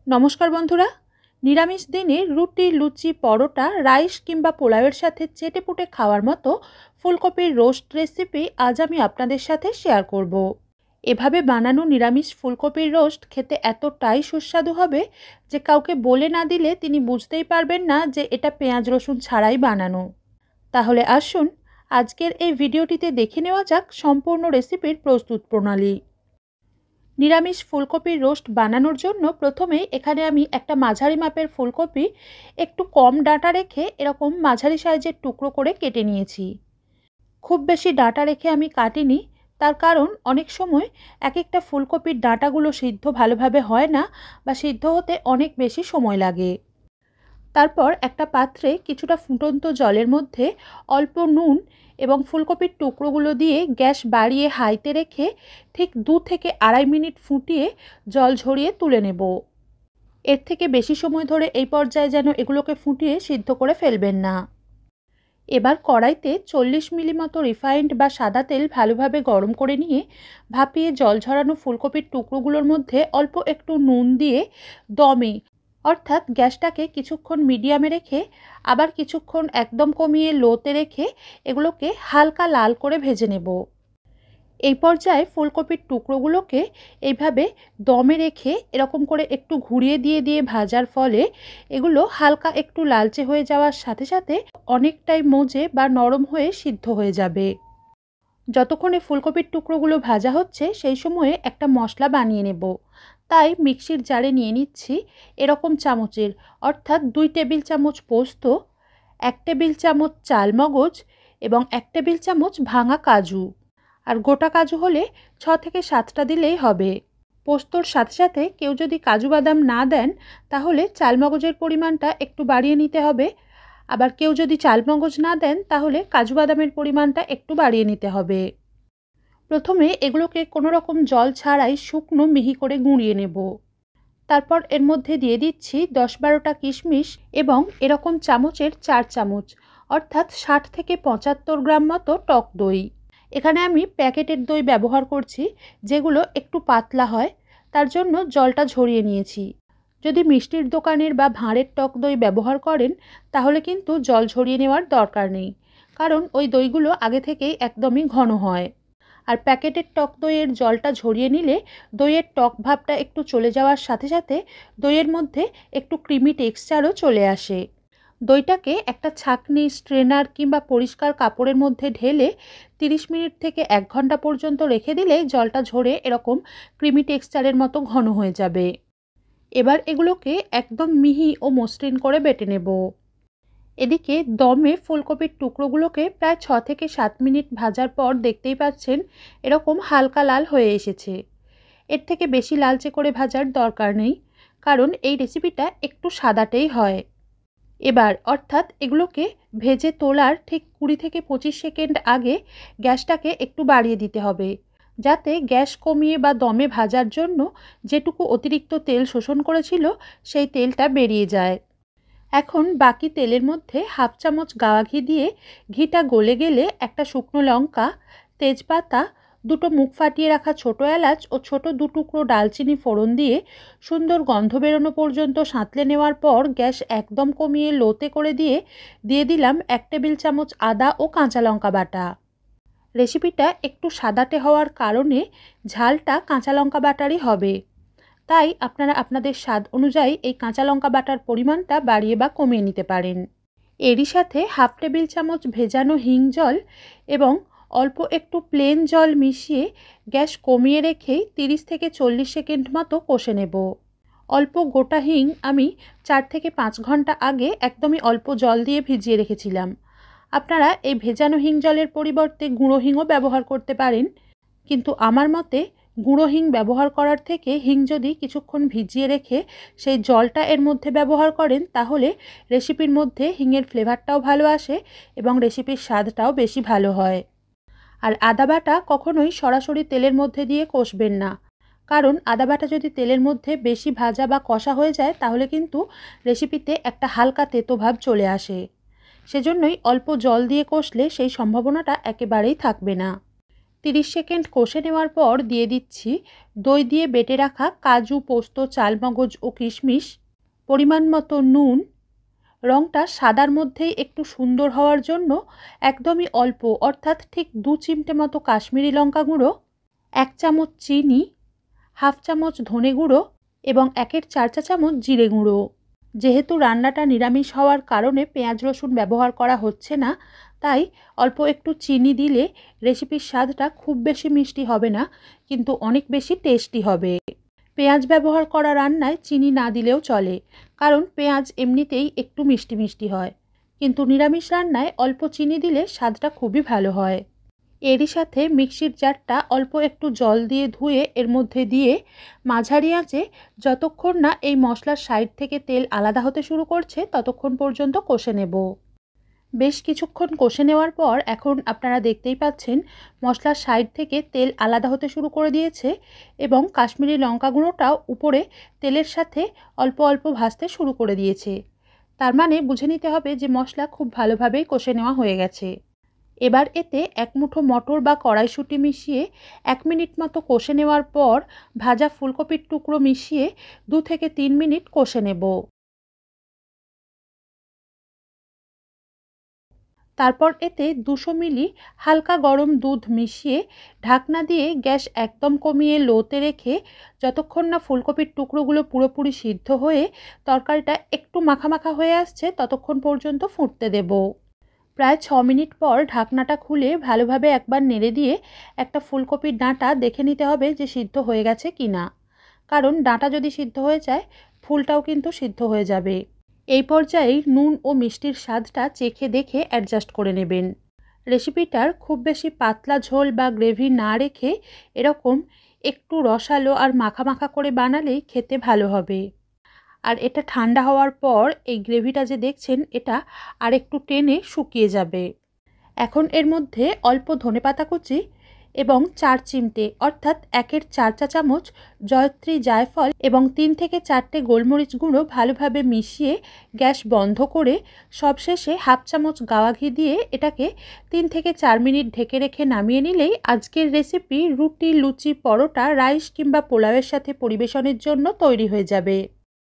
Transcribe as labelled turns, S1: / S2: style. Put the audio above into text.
S1: নমস্কার বন্ধুরা, নিরামিষ দিনে রুটি, লুচি, পরোটা, রাইস কিংবা পোলাওয়ের সাথে চেটেপুটে খাওয়ার মতো ফুলকপির রোস্ট রেসিপি আজ আমি আপনাদের সাথে শেয়ার করব। এভাবে বানানো নিরামিষ ফুলকপির রোস্ট খেতে এতটাই সুস্বাদু হবে যে কাউকে বলে না দিলে তিনি বুঝতেই পারবেন না যে এটা পেঁয়াজ রসুন ছাড়াই বানানো। তাহলে আসুন আজকের এই ভিডিওটিতে দেখে নেওয়া যাক সম্পূর্ণ রেসিপির প্রস্তুত প্রণালী। নিরামিষ ফুলকপির রোস্ট বানানোর জন্য প্রথমেই এখানে আমি একটা মাঝারি মাপের ফুলকপি একটু কম ডাঁটা রেখে এরকম মাঝারি সাইজের টুকরো করে কেটে নিয়েছি। খুব বেশি ডাঁটা রেখে আমি কাটিনি, তার কারণ অনেক সময় এক একটা ফুলকপির ডাঁটাগুলো সিদ্ধ ভালোভাবে হয় না বা সিদ্ধ হতে অনেক বেশি সময় লাগে। তারপর একটা পাত্রে কিছুটা ফুটন্ত জলের মধ্যে অল্প নুন এবং ফুলকপির টুকরোগুলো দিয়ে গ্যাস বাড়িয়ে হাইতে রেখে ঠিক 2 থেকে 2.5 মিনিট ফুটিয়ে জল ঝরিয়ে তুলে নেব। এর থেকে বেশি সময় ধরে এই পর্যায়ে যেন এগুলোকে ফুটিয়ে সিদ্ধ করে ফেলবেন না। এবার কড়াইতে 40 মিলি মতো রিফাইন্ড বা সাদা তেল ভালোভাবে গরম করে নিয়ে ভাপিয়ে জল ঝরানো ফুলকপির টুকরোগুলোর মধ্যে অল্প একটু নুন দিয়ে দমে, অর্থাৎ গ্যাসটাকে কিছুক্ষণ মিডিয়ামে রেখে আবার কিছুক্ষণ একদম কমিয়ে লোতে রেখে এগুলোকে হালকা লাল করে ভেজে নেব। এই পর্যায়ে ফুলকপির টুকরোগুলোকে এইভাবে দমে রেখে এরকম করে একটু ঘুরিয়ে দিয়ে দিয়ে ভাজার ফলে এগুলো হালকা একটু লালচে হয়ে যাওয়ার সাথে সাথে অনেকটাই মজে বা নরম হয়ে সিদ্ধ হয়ে যাবে। যতক্ষণে ফুলকপির টুকরোগুলো ভাজা হচ্ছে সেই সময়ে একটা মশলা বানিয়ে নেব। তাই মিক্সির জারে নিয়ে নিচ্ছি এরকম চামচের, অর্থাৎ 2 টেবিল চামচ পোস্ত, 1 টেবিল চামচ চালমগজ এবং 1 টেবিল চামচ ভাঙা কাজু। আর গোটা কাজু হলে 6 থেকে 7টা দিলেই হবে। পোস্তর সাথে সাথে কেউ যদি কাজু বাদাম না দেন তাহলে চালমগজের পরিমাণটা একটু বাড়িয়ে নিতে হবে, আবার কেউ যদি চালমগজ না দেন তাহলে কাজু বাদামের পরিমাণটা একটু বাড়িয়ে নিতে হবে। প্রথমে এগুলোকে কোনো রকম জল ছাড়াই শুকনো মিহি করে গুঁড়িয়ে নেব। তারপর এর মধ্যে দিয়ে দিচ্ছি 10-12টা কিশমিশ এবং এরকম চামচের 4 চামচ, অর্থাৎ 60 থেকে 75 গ্রাম মতো টক দই। এখানে আমি প্যাকেটের দই ব্যবহার করছি, যেগুলো একটু পাতলা হয়, তার জন্য জলটা ঝরিয়ে নিয়েছি। যদি মিষ্টির দোকানের বা ভাঁড়ের টক দই ব্যবহার করেন তাহলে কিন্তু জল ঝরিয়ে নেওয়ার দরকার নেই, কারণ ওই দইগুলো আগে থেকেই একদমই ঘন হয়। আর প্যাকেটের টক দইয়ের জলটা ঝরিয়ে নিলে দইয়ের টক ভাবটা একটু চলে যাওয়ার সাথে সাথে দইয়ের মধ্যে একটু ক্রিমি টেক্সচারও চলে আসে। দইটাকে একটা ছাঁকনি, স্ট্রেনার কিংবা পরিষ্কার কাপড়ের মধ্যে ঢেলে 30 মিনিট থেকে 1 ঘন্টা পর্যন্ত রেখে দিলে জলটা ঝরে এরকম ক্রিমি টেক্সচারের মতো ঘন হয়ে যাবে। এবার এগুলোকে একদম মিহি ও মসৃণ করে বেটে নেব। এদিকে দমে ফুলকপির টুকরোগুলোকে প্রায় 6 থেকে 7 মিনিট ভাজার পর দেখতেই পাচ্ছেন এরকম হালকা লাল হয়ে এসেছে। এর থেকে বেশি লালচে করে ভাজার দরকার নেই, কারণ এই রেসিপিটা একটু সাদাটেই হয়। এবার অর্থাৎ এগুলোকে ভেজে তোলার ঠিক 20 থেকে 25 সেকেন্ড আগে গ্যাসটাকে একটু বাড়িয়ে দিতে হবে, যাতে গ্যাস কমিয়ে বা দমে ভাজার জন্য যেটুকু অতিরিক্ত তেল শোষণ করেছিল সেই তেলটা বেরিয়ে যায়। এখন বাকি তেলের মধ্যে 1/2 চামচ গাওয়া ঘি দিয়ে ঘিটা গলে গেলে একটা শুকনো লঙ্কা, তেজপাতা, 2টো মুখ ফাটিয়ে রাখা ছোটো এলাচ ও ছোট 2 টুকরো ডালচিনি ফোড়ন দিয়ে সুন্দর গন্ধ বেরোনো পর্যন্ত সাঁতলে নেওয়ার পর গ্যাস একদম কমিয়ে লোতে করে দিয়ে দিলাম 1 টেবিল চামচ আদা ও কাঁচা লঙ্কা বাটা। রেসিপিটা একটু সাদাটে হওয়ার কারণে ঝালটা কাঁচা লঙ্কা বাটারই হবে, তাই আপনারা আপনাদের স্বাদ অনুযায়ী এই কাঁচা লঙ্কা বাটার পরিমাণটা বাড়িয়ে বা কমিয়ে নিতে পারেন। এরই সাথে 1/2 টেবিল চামচ ভেজানো হিং জল এবং অল্প একটু প্লেন জল মিশিয়ে গ্যাস কমিয়ে রেখেই 30 থেকে 40 সেকেন্ড মতো কষে নেব। অল্প গোটা হিং আমি 4 থেকে 5 ঘন্টা আগে একদমই অল্প জল দিয়ে ভিজিয়ে রেখেছিলাম। আপনারা এই ভেজানো হিং জলের পরিবর্তে গুঁড়ো হিংও ব্যবহার করতে পারেন, কিন্তু আমার মতে গুঁড়ো হিং ব্যবহার করার থেকে হিং যদি কিছুক্ষণ ভিজিয়ে রেখে সেই জলটা এর মধ্যে ব্যবহার করেন তাহলে রেসিপির মধ্যে হিংয়ের ফ্লেভারটাও ভালো আসে এবং রেসিপির স্বাদটাও বেশি ভালো হয়। আর আদা বাটা কখনোই সরাসরি তেলের মধ্যে দিয়ে কষবেন না, কারণ আদা বাটা যদি তেলের মধ্যে বেশি ভাজা বা কষা হয়ে যায় তাহলে কিন্তু রেসিপিতে একটা হালকা তেতো ভাব চলে আসে। সেজন্যই অল্প জল দিয়ে কষলে সেই সম্ভাবনাটা একেবারেই থাকবে না। 30 সেকেন্ড কষে নেওয়ার পর দিয়ে দিচ্ছি দই দিয়ে বেটে রাখা কাজু, পোস্ত, চালমগজ ও কিশমিশ, পরিমাণ মতো নুন, রঙটা সাদার মধ্যেই একটু সুন্দর হওয়ার জন্য একদমই অল্প অর্থাৎ ঠিক 2 চিমটে মতো কাশ্মীরি লঙ্কা গুঁড়ো, 1 চামচ চিনি, হাফ চামচ ধনে গুঁড়ো এবং 1/4 চা চামচ জিরে গুঁড়ো। যেহেতু রান্নাটা নিরামিষ হওয়ার কারণে পেঁয়াজ রসুন ব্যবহার করা হচ্ছে না, তাই অল্প একটু চিনি দিলে রেসিপির স্বাদটা খুব বেশি মিষ্টি হবে না, কিন্তু অনেক বেশি টেস্টি হবে। পেঁয়াজ ব্যবহার করা রান্নায় চিনি না দিলেও চলে, কারণ পেঁয়াজ এমনিতেই একটু মিষ্টি মিষ্টি হয়, কিন্তু নিরামিষ রান্নায় অল্প চিনি দিলে স্বাদটা খুবই ভালো হয়। এরই সাথে মিক্সির জারটা অল্প একটু জল দিয়ে ধুয়ে এর মধ্যে দিয়ে মাঝারি আঁচে যতক্ষণ না এই মশলার সাইড থেকে তেল আলাদা হতে শুরু করছে ততক্ষণ পর্যন্ত কষে নেব। বেশ কিছুক্ষণ কষে নেওয়ার পর এখন আপনারা দেখতেই পাচ্ছেন মশলার সাইড থেকে তেল আলাদা হতে শুরু করে দিয়েছে এবং কাশ্মীরি লঙ্কা গুঁড়োটাও উপরে তেলের সাথে অল্প অল্প ভাজতে শুরু করে দিয়েছে। তার মানে বুঝে নিতে হবে যে মশলা খুব ভালোভাবেই কষে নেওয়া হয়ে গেছে। এবার এতে 1 মুঠো মটর বা কড়াইশুঁটি মিশিয়ে 1 মিনিট মতো কষে নেওয়ার পর ভাজা ফুলকপির টুকরো মিশিয়ে 2 থেকে 3 মিনিট কষে নেব। তারপর এতে 200 মিলি হালকা গরম দুধ মিশিয়ে ঢাকনা দিয়ে গ্যাস একদম কমিয়ে লোতে রেখে যতক্ষণ না ফুলকপির টুকরোগুলো পুরোপুরি সিদ্ধ হয়ে তরকারিটা একটু মাখা মাখা হয়ে আসছে ততক্ষণ পর্যন্ত ফুটতে দেব। প্রায় 6 মিনিট পর ঢাকনাটা খুলে ভালোভাবে একবার নেড়ে দিয়ে একটা ফুলকপির ডাঁটা দেখে নিতে হবে যে সিদ্ধ হয়ে গেছে কি না, কারণ ডাঁটা যদি সিদ্ধ হয়ে যায় ফুলটাও কিন্তু সিদ্ধ হয়ে যাবে। এই পর্যায়ে নুন ও মিষ্টির স্বাদটা চেখে দেখে অ্যাডজাস্ট করে নেবেন। রেসিপিটার খুব বেশি পাতলা ঝোল বা গ্রেভি না রেখে এরকম একটু রসালো আর মাখা মাখা করে বানালেই খেতে ভালো হবে। আর এটা ঠান্ডা হওয়ার পর এই গ্রেভিটা যে দেখছেন এটা আর একটু টেনে শুকিয়ে যাবে। এখন এর মধ্যে অল্প ধনেপাতা কুচি এবং 4 চিমটে অর্থাৎ 1/4 চা চামচ জয়ত্রী জায়ফল এবং 3 থেকে 4টে গোলমরিচ গুঁড়ো ভালোভাবে মিশিয়ে গ্যাস বন্ধ করে সবশেষে হাফ চামচ গাওয়া ঘি দিয়ে এটাকে 3 থেকে 4 মিনিট ঢেকে রেখে নামিয়ে নিলেই আজকের রেসিপি রুটি, লুচি, পরোটা, রাইস কিংবা পোলাওয়ের সাথে পরিবেশনের জন্য তৈরি হয়ে যাবে।